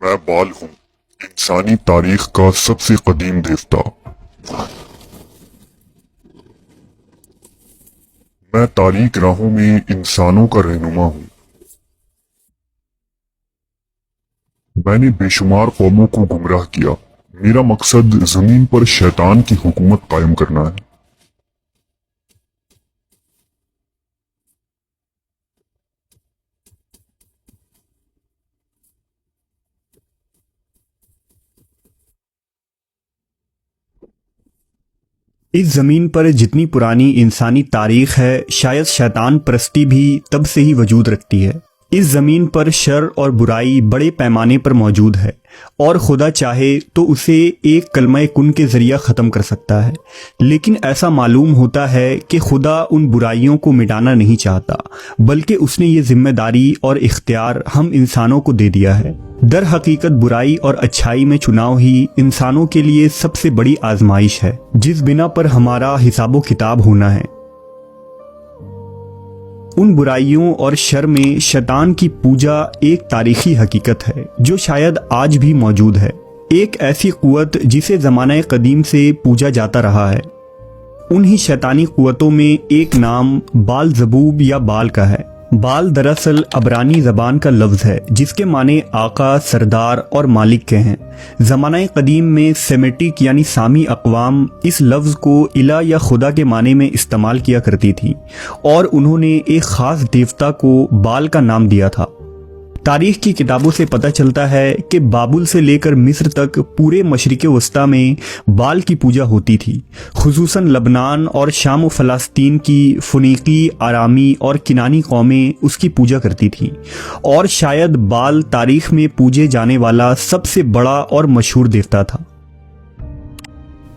मैं बाल हूँ, इंसानी तारीख का सबसे कदीम देवता। मैं तारीक राहों में इंसानों का रहनुमा हूँ। मैंने बेशुमार कौमों को गुमराह किया। मेरा मकसद जमीन पर शैतान की हुकूमत कायम करना है। इस ज़मीन पर जितनी पुरानी इंसानी तारीख है, शायद शैतान परस्ती भी तब से ही वजूद रखती है। इस ज़मीन पर शर और बुराई बड़े पैमाने पर मौजूद है और खुदा चाहे तो उसे एक कलमा कुन के ज़रिया ख़त्म कर सकता है, लेकिन ऐसा मालूम होता है कि खुदा उन बुराइयों को मिटाना नहीं चाहता, बल्कि उसने ये जिम्मेदारी और इख्तियार हम इंसानों को दे दिया है। दर हकीकत बुराई और अच्छाई में चुनाव ही इंसानों के लिए सबसे बड़ी आजमाइश है, जिस बिना पर हमारा हिसाबो किताब होना है। उन बुराइयों और शर में शैतान की पूजा एक तारीखी हकीकत है जो शायद आज भी मौजूद है, एक ऐसी कुव्वत जिसे ज़माना कदीम से पूजा जाता रहा है। उन्हीं शैतानी कुव्वतों में एक नाम बाल ज़बूब या बाल का है। बाल दरअसल अबरानी ज़बान का लफ्ज़ है जिसके माने आका, सरदार और मालिक के हैं। ज़माना कदीम में सेमेटिक यानी सामी अक़वाम इस लफ्ज़ को इला या खुदा के माने में इस्तेमाल किया करती थी और उन्होंने एक ख़ास देवता को बाल का नाम दिया था। तारीख़ की किताबों से पता चलता है कि बाबुल से लेकर मिस्र तक पूरे मशरिक़ वस्ता में बाल की पूजा होती थी। खुसूसन लबनान और शाम व फ़लस्तीन की फ़ुनीकी, आरामी और किनानी कौमें उसकी पूजा करती थीं और शायद बाल तारीख़ में पूजे जाने वाला सबसे बड़ा और मशहूर देवता था।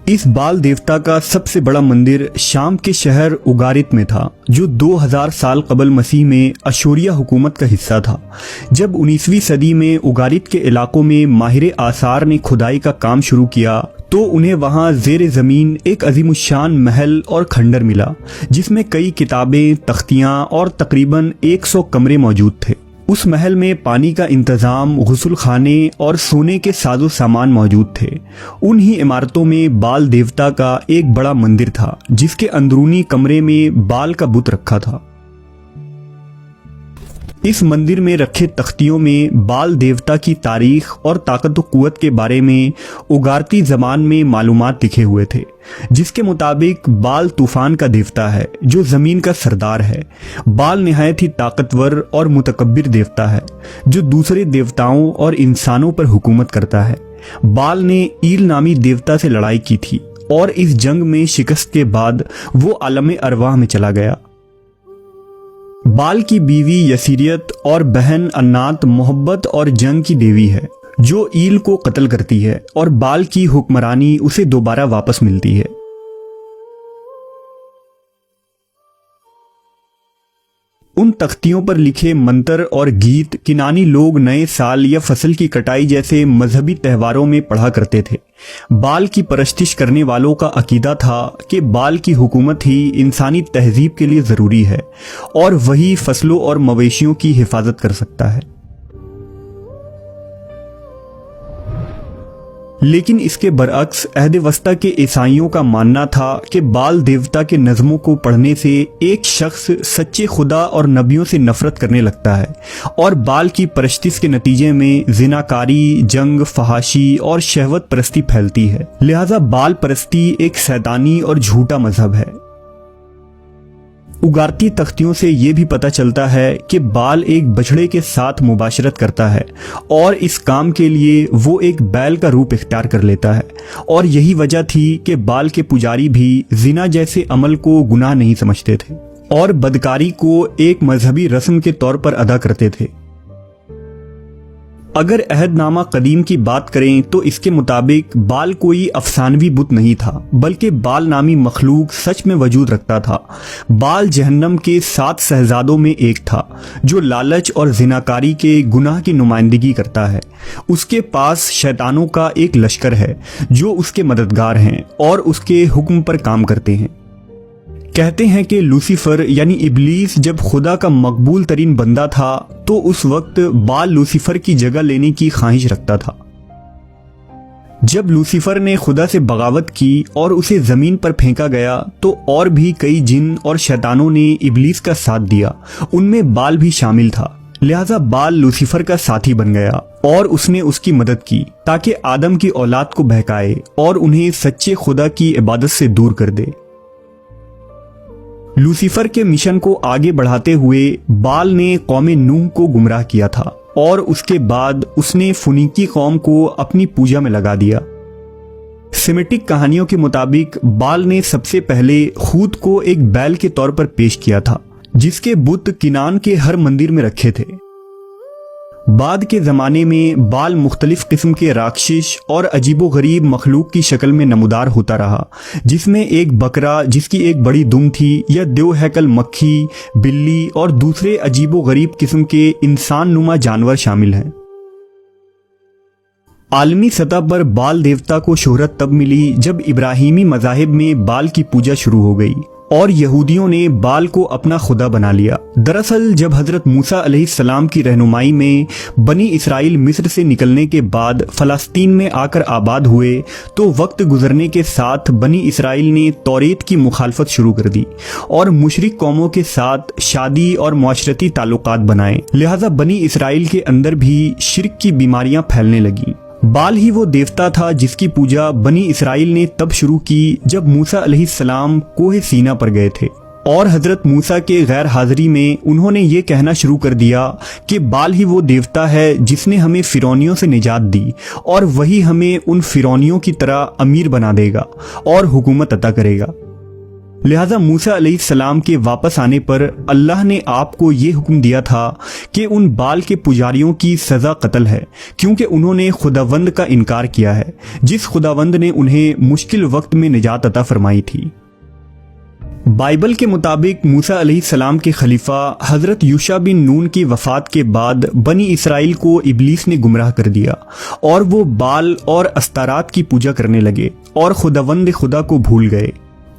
इस बाल देवता का सबसे बड़ा मंदिर शाम के शहर उगारित में था, जो 2000 साल कबल मसीह में अशूरिया हुकूमत का हिस्सा था। जब 19वीं सदी में उगारित के इलाकों में माहिर आसार ने खुदाई का काम शुरू किया तो उन्हें वहां ज़ेर ज़मीन एक अजीमुशान महल और खंडर मिला, जिसमें कई किताबें, तख्तियाँ और तकरीबन 100 कमरे मौजूद थे। उस महल में पानी का इंतज़ाम, गुस्ल खाने और सोने के साजो सामान मौजूद थे। उन्हीं इमारतों में बाल देवता का एक बड़ा मंदिर था जिसके अंदरूनी कमरे में बाल का बुत रखा था। इस मंदिर में रखे तख्तियों में बाल देवता की तारीख और ताकत व कुव्वत के बारे में उगारती ज़बान में मालूमात लिखे हुए थे, जिसके मुताबिक बाल तूफ़ान का देवता है जो ज़मीन का सरदार है। बाल निहायत ही ताकतवर और मुतकब्बिर देवता है जो दूसरे देवताओं और इंसानों पर हुकूमत करता है। बाल ने ईल नामी देवता से लड़ाई की थी और इस जंग में शिकस्त के बाद वो आलम अरवाह में चला गया। बाल की बीवी यसीरियत और बहन अन्नात मोहब्बत और जंग की देवी है जो ईल को कत्ल करती है और बाल की हुक्मरानी उसे दोबारा वापस मिलती है। उन तख्तियों पर लिखे मंत्र और गीत किनानी लोग नए साल या फसल की कटाई जैसे मजहबी त्योहारों में पढ़ा करते थे। बाल की परस्तिश करने वालों का अकीदा था कि बाल की हुकूमत ही इंसानी तहजीब के लिए ज़रूरी है और वही फसलों और मवेशियों की हिफाजत कर सकता है। लेकिन इसके बरअक्स अहद वस्ता के ईसाइयों का मानना था कि बाल देवता के नज़मों को पढ़ने से एक शख्स सच्चे खुदा और नबियों से नफरत करने लगता है और बाल की परस्तिश के नतीजे में जिनाकारी, जंग, फहाशी और शहवत परस्ती फैलती है। लिहाजा बाल परस्ती एक शैतानी और झूठा मजहब है। उगारती तख्तियों से ये भी पता चलता है कि बाल एक बछड़े के साथ मुबाशरत करता है और इस काम के लिए वो एक बैल का रूप इख्तियार कर लेता है और यही वजह थी कि बाल के पुजारी भी जिना जैसे अमल को गुनाह नहीं समझते थे और बदकारी को एक मजहबी रस्म के तौर पर अदा करते थे। अगर अहदनामा कदीम की बात करें तो इसके मुताबिक बाल कोई अफसानवी बुत नहीं था, बल्कि बाल नामी मखलूक सच में वजूद रखता था। बाल जहन्नम के 7 शहजादों में एक था जो लालच और जिनाकारी के गुनाह की नुमाइंदगी करता है। उसके पास शैतानों का एक लश्कर है जो उसके मददगार हैं और उसके हुक्म पर काम करते हैं। کہتے ہیں کہ لوسیفر یعنی ابلیس جب خدا کا مقبول ترین بندہ تھا تو اس وقت بال لوسیفر کی جگہ لینے کی خواہش رکھتا تھا۔ جب لوسیفر نے خدا سے بغاوت کی اور اسے زمین پر پھینکا گیا تو اور بھی کئی جن اور شیطانوں نے ابلیس کا ساتھ دیا، ان میں بال بھی شامل تھا۔ لہذا بال لوسیفر کا ساتھی بن گیا اور اس نے اس کی مدد کی تاکہ آدم کی اولاد کو بہکائے اور انہیں سچے خدا کی عبادت سے دور کر دے۔ لوسیفر کے مشن کو آگے بڑھاتے ہوئے بال نے قوم نوح کو گمراہ کیا تھا اور اس کے بعد اس نے فنیکی قوم کو اپنی پوجا میں لگا دیا۔ سیمیٹک کہانیوں کے مطابق بال نے سب سے پہلے خود کو ایک بیل کے طور پر پیش کیا تھا جس کے بت کنان کے ہر مندر میں رکھے تھے۔ بعد کے زمانے میں بال مختلف قسم کے راکشش اور عجیب و غریب مخلوق کی شکل میں نمودار ہوتا رہا، جس میں ایک بکرا جس کی ایک بڑی دم تھی یا دیو ہیکل مکھی، بلی اور دوسرے عجیب و غریب قسم کے انسان نما جانور شامل ہیں۔ عالمی سطح پر بال دیوتا کو شہرت تب ملی جب ابراہیمی مذاہب میں بال کی پوجا شروع ہو گئی اور یہودیوں نے بال کو اپنا خدا بنا لیا۔ دراصل جب حضرت موسیٰ علیہ السلام کی رہنمائی میں بنی اسرائیل مصر سے نکلنے کے بعد فلسطین میں آ کر آباد ہوئے تو وقت گزرنے کے ساتھ بنی اسرائیل نے توریت کی مخالفت شروع کر دی اور مشرک قوموں کے ساتھ شادی اور معاشرتی تعلقات بنائے، لہذا بنی اسرائیل کے اندر بھی شرک کی بیماریاں پھیلنے لگیں۔ بال ہی وہ دیوتا تھا جس کی پوجا بنی اسرائیل نے تب شروع کی جب موسیٰ علیہ السلام کوہ سینا پر گئے تھے اور حضرت موسیٰ کے غیر حاضری میں انہوں نے یہ کہنا شروع کر دیا کہ بال ہی وہ دیوتا ہے جس نے ہمیں فرعونیوں سے نجات دی اور وہی ہمیں ان فرعونیوں کی طرح امیر بنا دے گا اور حکومت عطا کرے گا۔ لہذا موسیٰ علیہ السلام کے واپس آنے پر اللہ نے آپ کو یہ حکم دیا تھا کہ ان بال کے پجاریوں کی سزا قتل ہے، کیونکہ انہوں نے خداوند کا انکار کیا ہے جس خداوند نے انہیں مشکل وقت میں نجات عطا فرمائی تھی۔ بائبل کے مطابق موسیٰ علیہ السلام کے خلیفہ حضرت یوشع بن نون کی وفات کے بعد بنی اسرائیل کو ابلیس نے گمراہ کر دیا اور وہ بال اور استارات کی پوجا کرنے لگے اور خداوند خدا کو بھول گئے۔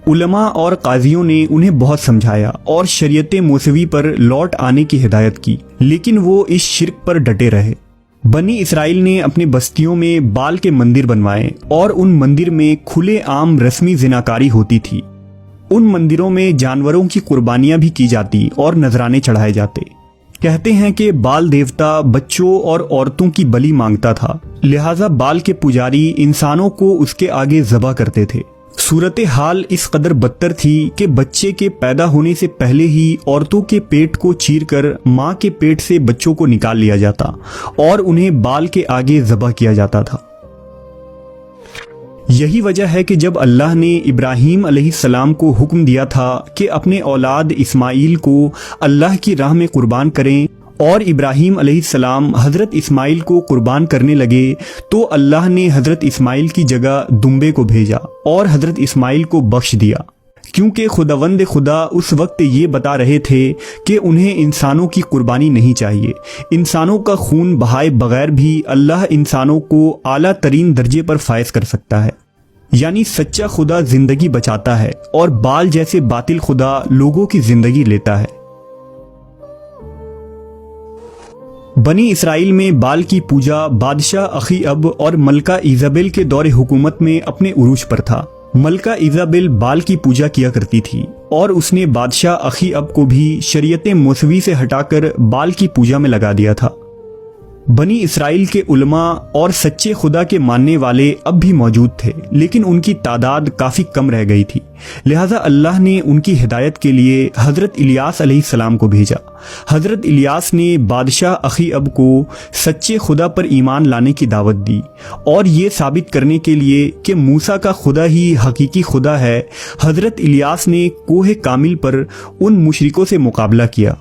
علماء اور قاضیوں نے انہیں بہت سمجھایا اور شریعت موسوی پر لوٹ آنے کی ہدایت کی، لیکن وہ اس شرک پر ڈٹے رہے۔ بنی اسرائیل نے اپنے بستیوں میں بال کے مندر بنوائے اور ان مندر میں کھلے عام رسمی زناکاری ہوتی تھی۔ ان مندروں میں جانوروں کی قربانیاں بھی کی جاتی اور نذرانے چڑھائے جاتے۔ کہتے ہیں کہ بال دیوتا بچوں اور عورتوں کی بلی مانگتا تھا، لہٰذا بال کے پجاری انسانوں کو اس کے آگے ذبح کرتے تھے۔ صورتحال اس قدر بدتر تھی کہ بچے کے پیدا ہونے سے پہلے ہی عورتوں کے پیٹ کو چیر کر ماں کے پیٹ سے بچوں کو نکال لیا جاتا اور انہیں بال کے آگے ذبح کیا جاتا تھا۔ یہی وجہ ہے کہ جب اللہ نے ابراہیم علیہ السلام کو حکم دیا تھا کہ اپنے اولاد اسماعیل کو اللہ کی راہ میں قربان کریں اور ابراہیم علیہ السلام حضرت اسماعیل کو قربان کرنے لگے تو اللہ نے حضرت اسماعیل کی جگہ دمبے کو بھیجا اور حضرت اسماعیل کو بخش دیا، کیونکہ خداوند خدا اس وقت یہ بتا رہے تھے کہ انہیں انسانوں کی قربانی نہیں چاہیے۔ انسانوں کا خون بہائے بغیر بھی اللہ انسانوں کو اعلیٰ ترین درجے پر فائز کر سکتا ہے، یعنی سچا خدا زندگی بچاتا ہے اور بال جیسے باطل خدا لوگوں کی زندگی لیتا ہے۔ بنی اسرائیل میں بال کی پوجا بادشاہ اخی اب اور ملکہ ایزابل کے دور حکومت میں اپنے عروج پر تھا۔ ملکہ ایزابل بال کی پوجا کیا کرتی تھی اور اس نے بادشاہ اخی اب کو بھی شریعت موسوی سے ہٹا کر بال کی پوجا میں لگا دیا تھا۔ بنی اسرائیل کے علماء اور سچے خدا کے ماننے والے اب بھی موجود تھے، لیکن ان کی تعداد کافی کم رہ گئی تھی، لہذا اللہ نے ان کی ہدایت کے لیے حضرت الیاس علیہ السلام کو بھیجا۔ حضرت الیاس نے بادشاہ اخی اب کو سچے خدا پر ایمان لانے کی دعوت دی اور یہ ثابت کرنے کے لیے کہ موسیٰ کا خدا ہی حقیقی خدا ہے، حضرت الیاس نے کوہ کامل پر ان مشرکوں سے مقابلہ کیا۔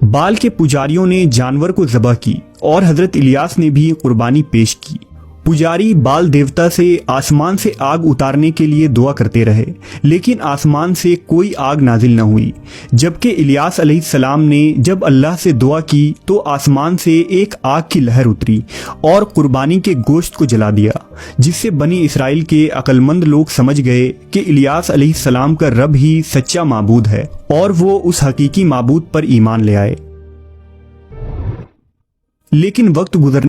بال کے پجاریوں نے جانور کو ذبح کی اور حضرت الیاس نے بھی قربانی پیش کی पुजारी बाल देवता से आसमान से आग उतारने के लिए दुआ करते रहे, लेकिन आसमान से कोई आग नाजिल न हुई। जबकि इलियास अलैहिस्सलाम ने जब अल्लाह से दुआ की तो आसमान से एक आग की लहर उतरी और कुर्बानी के गोश्त को जला दिया, जिससे बनी इसराइल के अक्लमंद लोग समझ गए कि इलियास अलैहिस्सलाम का रब ही सच्चा माबूद है और वो उस हकीकी माबूद पर ईमान ले आए। लेकिन वक्त गुजरने